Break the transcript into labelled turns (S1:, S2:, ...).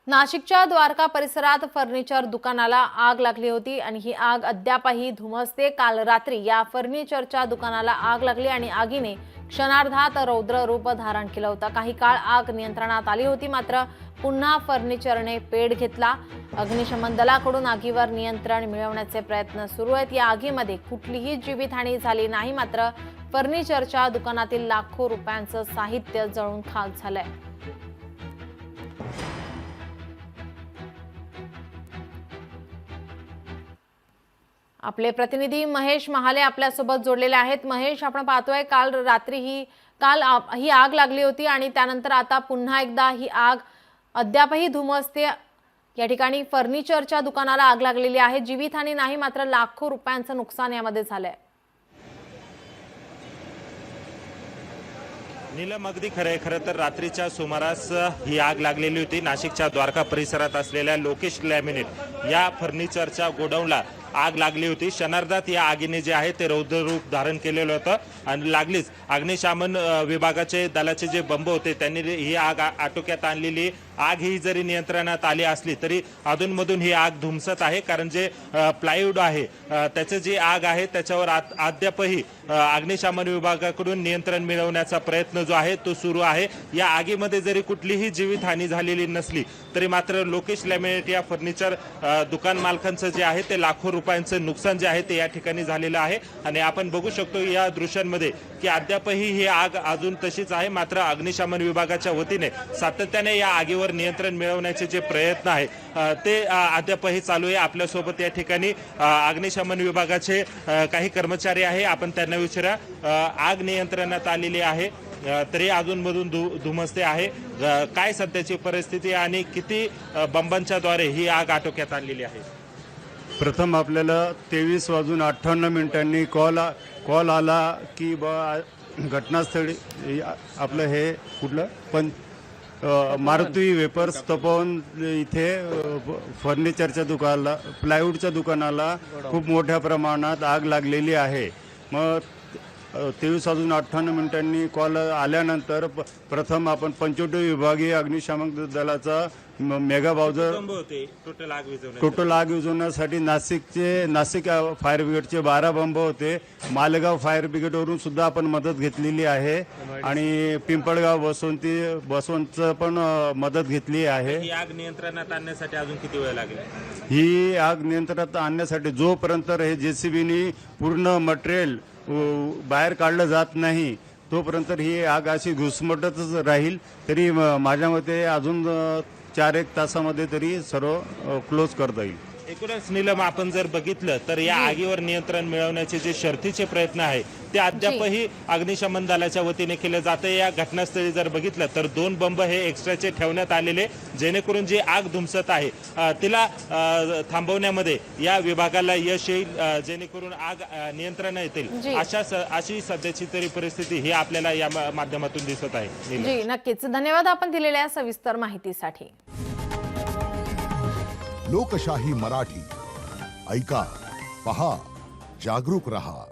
S1: नाशिकच्या द्वारका परिसरात फर्निचर दुकानाला आग लागली होती आणि ही आग अद्यापही धुमसते। काल रात्री या फर्निचरच्या दुकानाला आग लागली आणि आगीने क्षणार्धात रौद्र रूप धारण केलं होतं। काही काळ आग नियंत्रणात आली होती, मात्र पुन्हा फर्निचरने पेट घेतला। अग्निशमन दलाकडून आगीवर नियंत्रण मिळवण्याचे प्रयत्न सुरू आहेत। या आगीमध्ये कुठलीही जीवितहानी झाली नाही, मात्र फर्निचरच्या दुकानातील लाखो रुपयांचं साहित्य जळून खाक झालंय। आपले प्रतिनिधी महेश महाले आपल्यासोबत जोडलेले आहेत। महेश, आपण पाहतोय काल रात्री ही आग लागली होती आणि त्यानंतर आता पुन्हा एकदा ही आग अद्यापही धुमसते। या ठिकाणी फर्निचरच्या दुकानाला आग लागलेली आहे। जीवितहानी नाही, मात्र लाखो रुपयांचं नुकसान यामध्ये झालंय।
S2: नीलम, अगदी खरं तर रात्रीच्या सुमारास ही आग लागलेली होती। नाशिकच्या द्वारका परिसरात असलेल्या लोकेश लॅमिनेट या फर्निचरच्या गोडाऊनला आग लागली होती। क्षणार्धात या आगीने जे आहे ते रौद्र रूप धारण केलेलं होतं आणि लागलीच अग्निशमन विभागाचे दलाचे जे बंब होते त्यांनी ही आग आटोक्यात आणलेली। आग ही जरी नियंत्रणात आली असली तरी अधूनमधून ही आग धुमसत आहे, कारण जे प्लायवूड आहे त्याचे जी आग आहे त्याच्यावर अद्यापही अग्निशमन विभागाकडून नियंत्रण मिळवण्याचा प्रयत्न जो आहे तो सुरू आहे। या आगीमध्ये जरी कुठलीही जीवितहानी झालेली नसली तरी मात्र लोकेश लॅमिनेट या फर्निचर दुकान मालकांचं जे आहे ते लाखो रुपयांचं नुकसान जे आहे ते या ठिकाणी झालेलं आहे। आणि आपण बघू शकतो या दृश्यांमध्ये की अद्यापही ही आग अजून तशीच आहे, मात्र अग्निशमन विभागाच्या वतीने सातत्याने या आगीवर नियंत्रण मिळवण्याचे जे प्रयत्न आहे ते अद्यापही चालू आहे। आपल्यासोबत या ठिकाणी अग्निशमन विभागाचे काही कर्मचारी आहे, आपण त्यांना विचारा। आग नियंत्रणात आलेली आहे तरी अजूनमधून धुमसते आहे, काय सध्याची परिस्थिती आणि किती बंबांच्या द्वारे ही आग आटोक्यात आणलेली आहे?
S3: प्रथम आपल्याला 23:58 कॉल आला की घटनास्थळी आपलं हे कुठलं पण मारुती वेपर्स तपोवन इथे फर्निचरच्या दुकानाला प्लायवूडच्या दुकानाला खूप मोठ्या प्रमाणात आग लागलेली आहे। मग 23:58 कॉल आल्यानंतर प्रथम आपण 25 विभागीय अग्निशमन दलाचा मेगा बाउजर टोटल आग विझवण्यासाठी नाशिक फायर ब्रिगेडचे 12 बंब होते। मालेगाव फायर ब्रिगेडवरून सुद्धा आपण मदत घेतलेली आहे आणि पिंपळगाव बसवंतचं पण मदत घेतली आहे।
S2: ही आग नियंत्रणात आणण्यासाठी अजून किती वेळ लागेल?
S3: ही आग नियंत्रणात आणण्यासाठी जोपर्यंत हे JCBनी पूर्ण मटेरियल बाहेर काढलं जात नाही तोपर्यंत ही आग अशी घुसमटतच राहील। तरी माझ्या मते अजून 4-1 तासामध्ये तरी सर्व क्लोज करता येईल।
S2: एकूणच नीलम, आपण जर बघितलं तर या आगीवर नियंत्रण मिळवण्याचे जे शर्थीचे प्रयत्न आहे ते अद्यापही अग्निशमन दलाच्या वतीने केले जाते। या घटनास्थळी जर बघितलं तर 2 बंब हे एक्स्ट्राचे ठेवण्यात आलेले, जेणेकरून जी आग धुमसत आहे तिला थांबवण्यामध्ये या विभागाला यश येईल, जेणेकरून आग नियंत्रण येतील अशी सध्याची तरी परिस्थिती ही आपल्याला या माध्यमातून दिसत आहे।
S1: जी नक्कीच, धन्यवाद आपण दिलेल्या सविस्तर माहितीसाठी।
S4: लोकशाही मराठी ऐका, पहा, जागरूक रहा।